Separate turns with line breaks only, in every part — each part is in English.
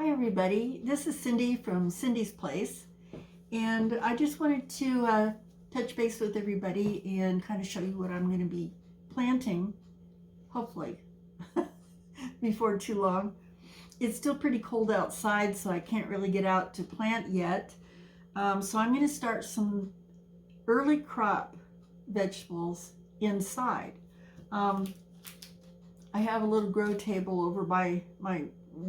Hi everybody, this is Cindy from Cindy's Place, and I just wanted to touch base with everybody and kind of show you what I'm going to be planting, hopefully, before too long. It's still pretty cold outside, so I can't really get out to plant yet. So I'm going to start some early crop vegetables inside. I have a little grow table over by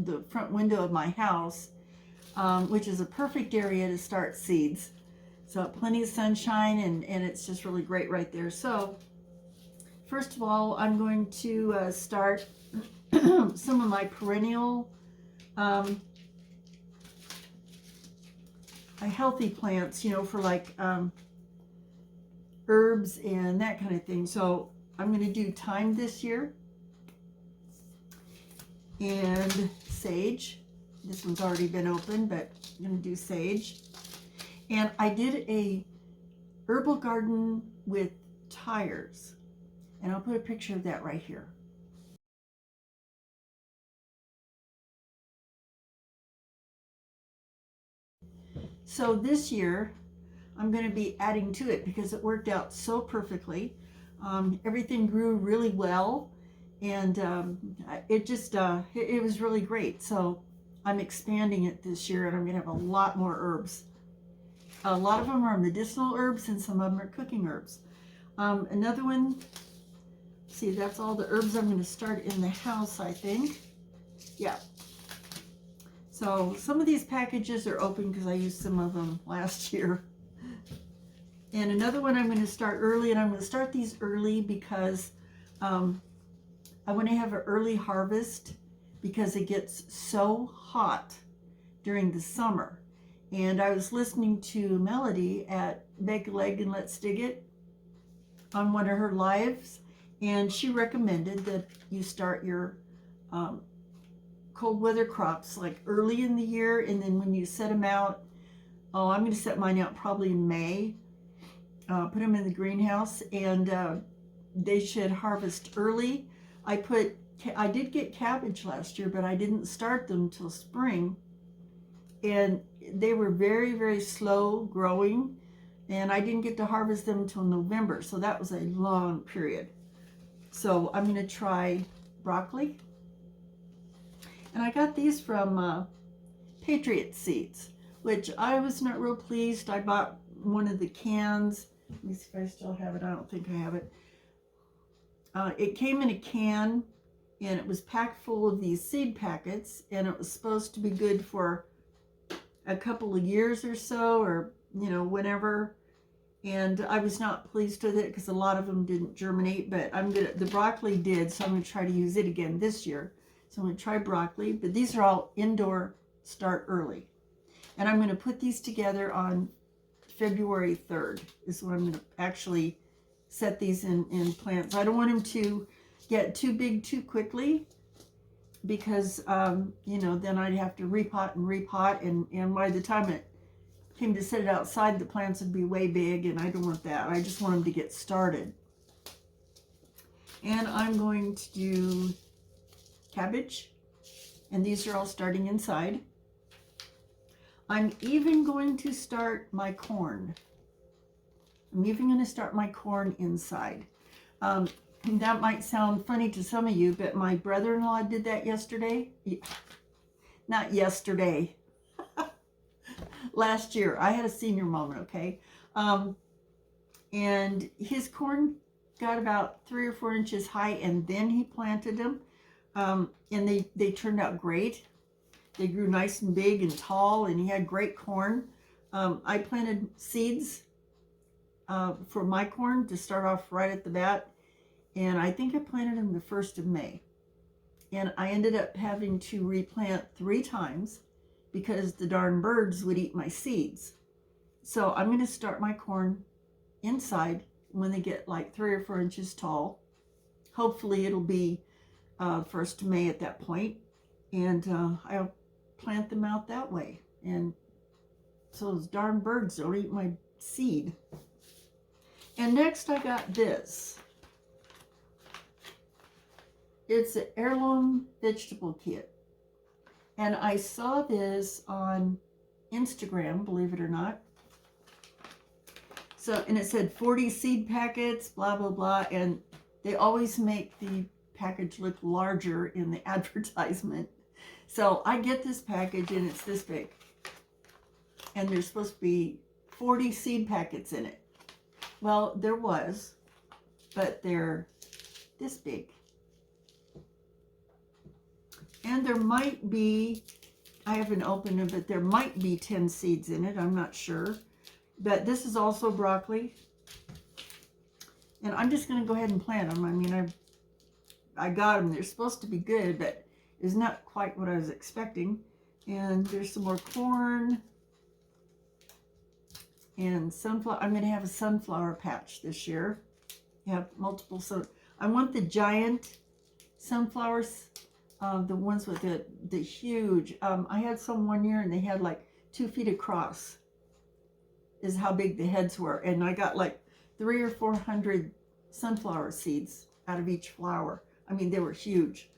the front window of my house, which is a perfect area to start seeds. So plenty of sunshine, and it's just really great right there. So first of all, I'm going to start some of my perennial healthy plants, for like herbs and that kind of thing. So I'm going to do thyme this year, and sage. This one's already been opened, but I'm going to do sage. And I did a herbal garden with tires, and I'll put a picture of that right here. So this year I'm going to be adding to it because it worked out so perfectly. Everything grew really well, and it just it was really great. So I'm expanding it this year, and I'm going to have a lot more herbs. A lot of them are medicinal herbs, and some of them are cooking herbs. Another one, see, that's all the herbs I'm going to start in the house, I think. Yeah. So some of these packages are open because I used some of them last year. And another one I'm going to start early, and I'm going to start these early because I want to have an early harvest because it gets so hot during the summer. And I was listening to Melody at Bake a Leg and Let's Dig It on one of her lives, and she recommended that you start your cold weather crops like early in the year, and then when you set them out, I'm going to set mine out probably in May, put them in the greenhouse, and they should harvest early. I did get cabbage last year, but I didn't start them till spring, and they were very, very slow growing, and I didn't get to harvest them until November, so that was a long period. So I'm going to try broccoli, and I got these from Patriot Seeds, which I was not real pleased. I bought one of the cans. Let me see if I still have it. I don't think I have it. It came in a can, and it was packed full of these seed packets, and it was supposed to be good for a couple of years or so, or whenever. And I was not pleased with it because a lot of them didn't germinate, but the broccoli did, so I'm going to try to use it again this year. So I'm going to try broccoli, but these are all indoor, start early. And I'm going to put these together on February 3rd is when I'm going to actually set these in plants. I don't want them to get too big too quickly because, then I'd have to repot and repot, and by the time it came to set it outside, the plants would be way big, and I don't want that. I just want them to get started. And I'm going to do cabbage, and these are all starting inside. I'm even going to start my corn. I'm even going to start my corn inside. That might sound funny to some of you, but my brother-in-law did that yesterday. Not yesterday. Last year. I had a senior moment, okay? And his corn got about 3 or 4 inches high, and then he planted them. And they turned out great. They grew nice and big and tall, and he had great corn. I planted seeds for my corn to start off right at the bat, and I think I planted them the 1st of May. And I ended up having to replant 3 times because the darn birds would eat my seeds. So I'm going to start my corn inside when they get like 3 or 4 inches tall. Hopefully it'll be 1st of May at that point, and I'll plant them out that way, and so those darn birds don't eat my seed. And next I got this. It's an Heirloom Vegetable Kit. And I saw this on Instagram, believe it or not. So, and it said 40 seed packets, blah, blah, blah. And they always make the package look larger in the advertisement. So I get this package and it's this big. And there's supposed to be 40 seed packets in it. Well, there was, but they're this big. And there might be, I haven't opened it, but there might be 10 seeds in it. I'm not sure. But this is also broccoli. And I'm just going to go ahead and plant them. I mean, I got them. They're supposed to be good, but it's not quite what I was expecting. And there's some more corn. And sunflower. I'm going to have a sunflower patch this year. I have multiple. So I want the giant sunflowers. The ones with the huge. I had some one year and they had like 2 feet across. Is how big the heads were. And I got like 300 or 400 sunflower seeds out of each flower. I mean, they were huge.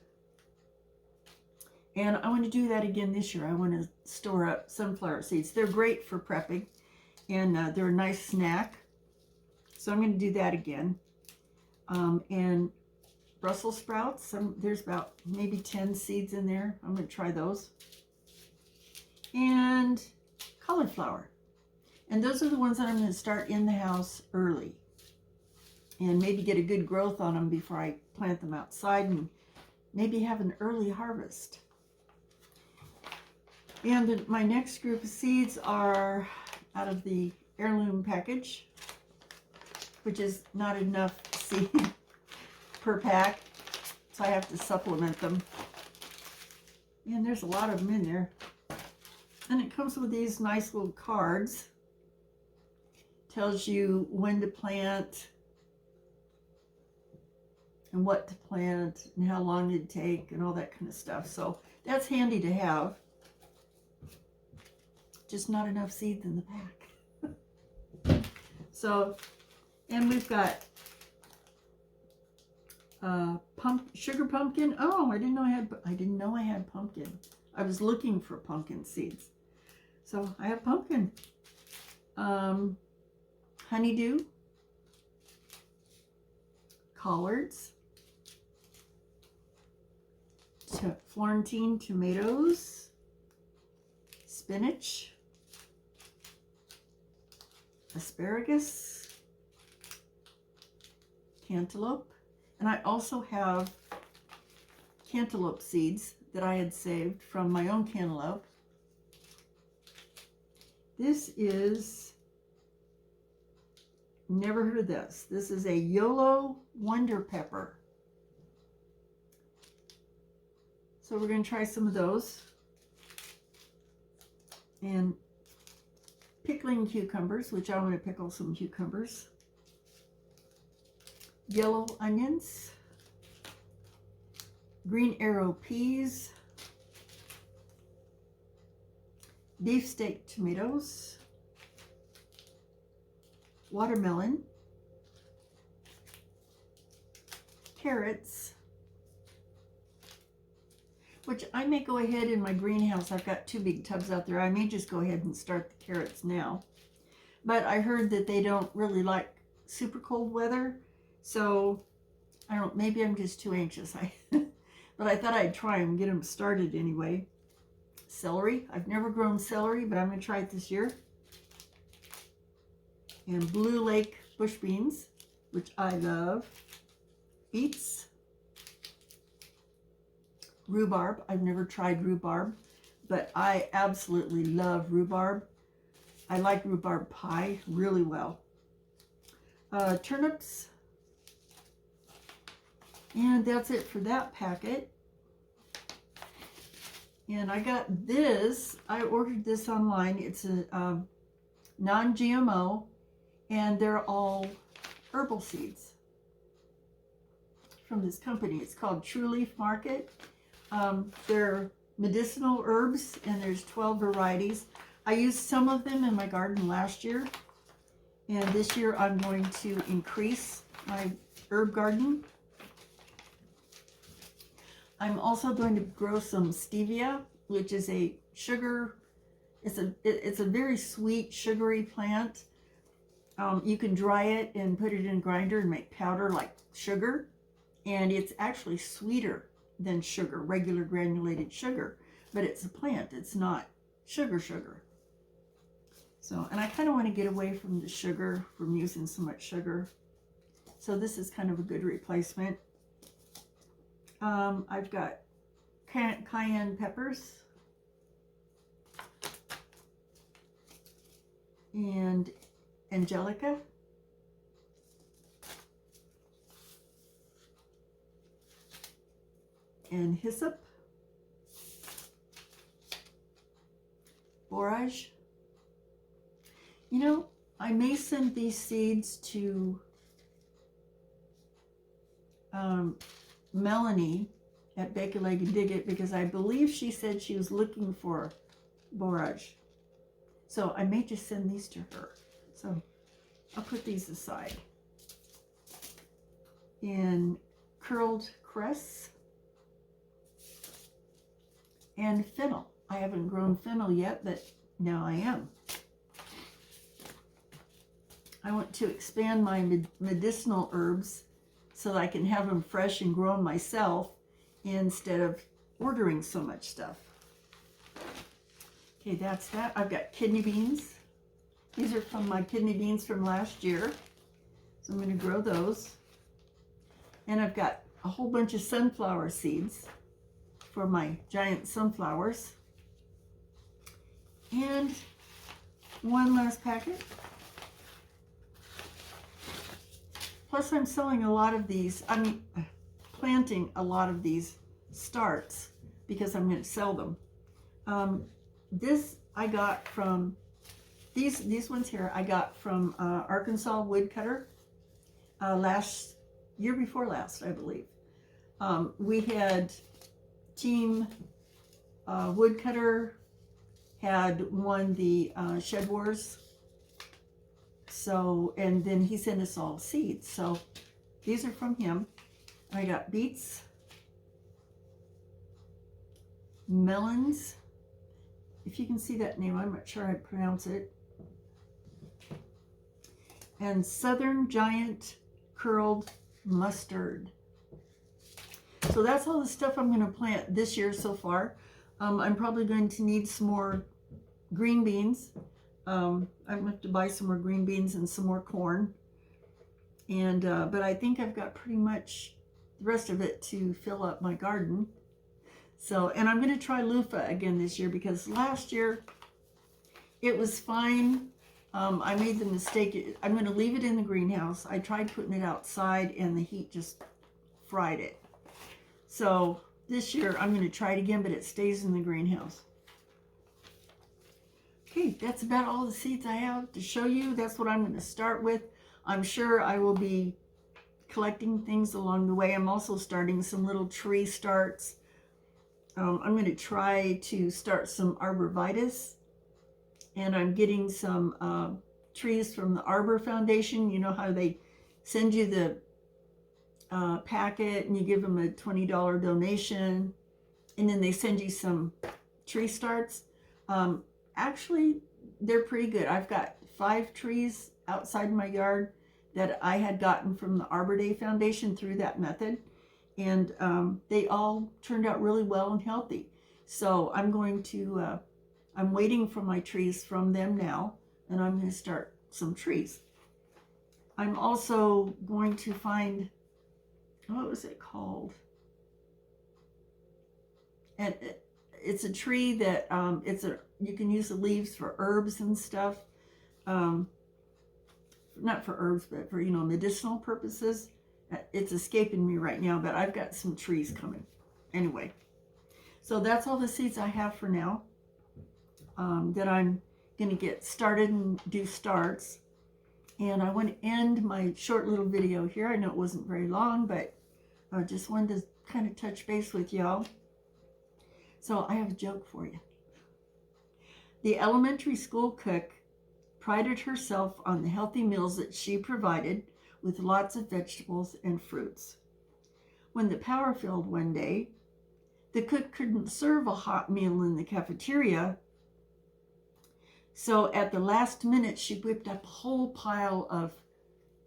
And I want to do that again this year. I want to store up sunflower seeds. They're great for prepping. And they're a nice snack. So I'm going to do that again. And Brussels sprouts. There's about maybe 10 seeds in there. I'm going to try those. And cauliflower. And those are the ones that I'm going to start in the house early. And maybe get a good growth on them before I plant them outside and maybe have an early harvest. And my next group of seeds are out of the Heirloom Package, which is not enough seed per pack, so I have to supplement them. And there's a lot of them in there. And it comes with these nice little cards. Tells you when to plant and what to plant and how long it'd take and all that kind of stuff. So that's handy to have. Just not enough seeds in the pack. So, and we've got sugar pumpkin. Oh, I didn't know I had pumpkin. I was looking for pumpkin seeds. So I have pumpkin. Honeydew, collards, Florentine tomatoes, spinach, asparagus, cantaloupe, and I also have cantaloupe seeds that I had saved from my own cantaloupe. This is, never heard of this. This is a YOLO Wonder Pepper. So we're going to try some of those. And pickling cucumbers, which I want to pickle some cucumbers. Yellow onions. Green arrow peas. Beefsteak tomatoes. Watermelon. Carrots. Which I may go ahead in my greenhouse. I've got 2 big tubs out there. I may just go ahead and start the carrots now. But I heard that they don't really like super cold weather. So, I don't, maybe I'm just too anxious. But I thought I'd try and get them started anyway. Celery. I've never grown celery, but I'm going to try it this year. And Blue Lake bush beans, which I love. Beets. Rhubarb. I've never tried rhubarb, but I absolutely love rhubarb. I like rhubarb pie really well. Turnips. And that's it for that packet. And I got this. I ordered this online. It's a non-GMO, and they're all herbal seeds from this company. It's called True Leaf Market. They're medicinal herbs, and there's 12 varieties. I used some of them in my garden last year, and this year I'm going to increase my herb garden. I'm also going to grow some stevia which is a sugar. It's a very sweet, sugary plant. You can dry it and put it in a grinder and make powder like sugar, and it's actually sweeter than sugar, regular granulated sugar, but it's a plant. It's not sugar. So, and I kind of want to get away from the sugar, from using so much sugar. So this is kind of a good replacement. I've got cayenne peppers and angelica, and hyssop, borage. You know, I may send these seeds to Melanie at Bake a Leg and Dig It, because I believe she said she was looking for borage. So I may just send these to her. So I'll put these aside. And curled cress and fennel. I haven't grown fennel yet, but now I am. I want to expand my medicinal herbs so that I can have them fresh and grown myself instead of ordering so much stuff. Okay, that's that. I've got kidney beans. These are from my kidney beans from last year. So I'm going to grow those. And I've got a whole bunch of sunflower seeds for my giant sunflowers. And one last packet. Plus I'm selling a lot of these, planting a lot of these starts because I'm going to sell them. This I got from, these ones here I got from Arkansas Woodcutter year before last, I believe. We had Team Woodcutter had won the Shed Wars. So, and then he sent us all seeds. So these are from him. I got beets, melons. If you can see that name, I'm not sure how to pronounce it. And Southern Giant Curled Mustard. So that's all the stuff I'm going to plant this year so far. I'm probably going to need some more green beans. I'm going to have to buy some more green beans and some more corn. And but I think I've got pretty much the rest of it to fill up my garden. So, and I'm going to try loofah again this year because last year it was fine. I made the mistake. I'm going to leave it in the greenhouse. I tried putting it outside and the heat just fried it. So this year I'm going to try it again, but it stays in the greenhouse. Okay, that's about all the seeds I have to show you. That's what I'm going to start with. I'm sure I will be collecting things along the way. I'm also starting some little tree starts. I'm going to try to start some arborvitae, and I'm getting some trees from the Arbor Foundation. You know how they send you the packet and you give them a $20 donation, and then they send you some tree starts. Actually, they're pretty good. I've got 5 trees outside my yard that I had gotten from the Arbor Day Foundation through that method. And they all turned out really well and healthy. So I'm going to, I'm waiting for my trees from them now, and I'm going to start some trees. I'm also going to find, what was it called? And it's a tree that, you can use the leaves for herbs and stuff. Not for herbs, but for, medicinal purposes. It's escaping me right now, but I've got some trees coming. Anyway, so that's all the seeds I have for now. That I'm going to get started and do starts. And I want to end my short little video here. I know it wasn't very long, but I just wanted to kind of touch base with y'all. So I have a joke for you. The elementary school cook prided herself on the healthy meals that she provided, with lots of vegetables and fruits. When the power failed one day, the cook couldn't serve a hot meal in the cafeteria. So at the last minute, she whipped up a whole pile of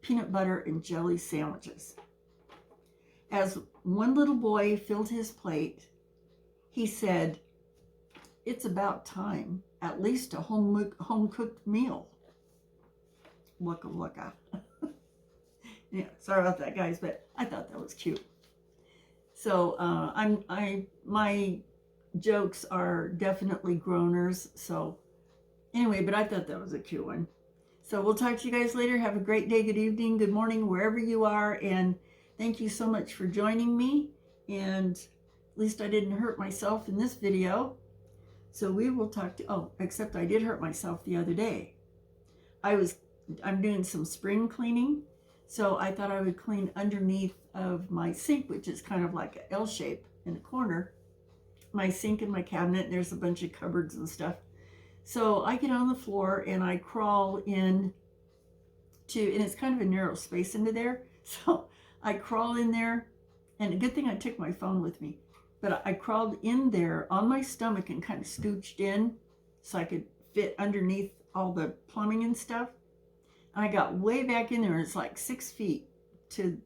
peanut butter and jelly sandwiches. As one little boy filled his plate, he said, "It's about time, at least a home-cooked meal." Waka waka. Yeah, sorry about that, guys, but I thought that was cute. So my jokes are definitely groaners. So anyway, but I thought that was a cute one. So we'll talk to you guys later. Have a great day, good evening, good morning, wherever you are. And thank you so much for joining me. And at least I didn't hurt myself in this video. So we will talk to, oh, except I did hurt myself the other day. I'm doing some spring cleaning. So I thought I would clean underneath of my sink, which is kind of like an L shape in the corner. My sink and my cabinet, and there's a bunch of cupboards and stuff. So I get on the floor and I crawl in to, and it's kind of a narrow space into there. So I crawl in there, and a good thing I took my phone with me, but I crawled in there on my stomach and kind of scooched in so I could fit underneath all the plumbing and stuff. And I got way back in there, and it's like 6 feet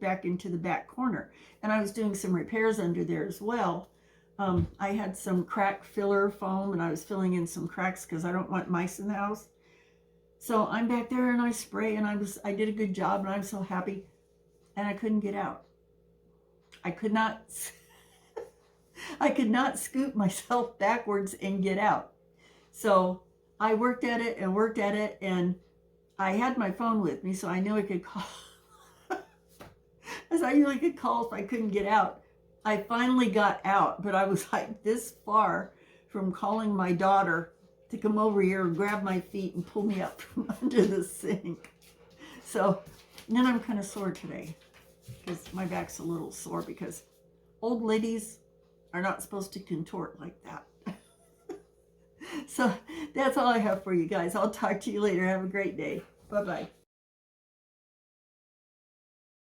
back into the back corner. And I was doing some repairs under there as well. I had some crack filler foam, and I was filling in some cracks because I don't want mice in the house. So I'm back there and I spray, and I did a good job, and I'm so happy. And I couldn't get out. I could not scoop myself backwards and get out. So I worked at it, and I had my phone with me, so I knew I could call. As I knew I could call if I couldn't get out. I finally got out, but I was like this far from calling my daughter to come over here and grab my feet and pull me up from under the sink. So, and then I'm kind of sore today because my back's a little sore because old ladies are not supposed to contort like that. So that's all I have for you guys. I'll talk to you later. Have a great day. Bye-bye.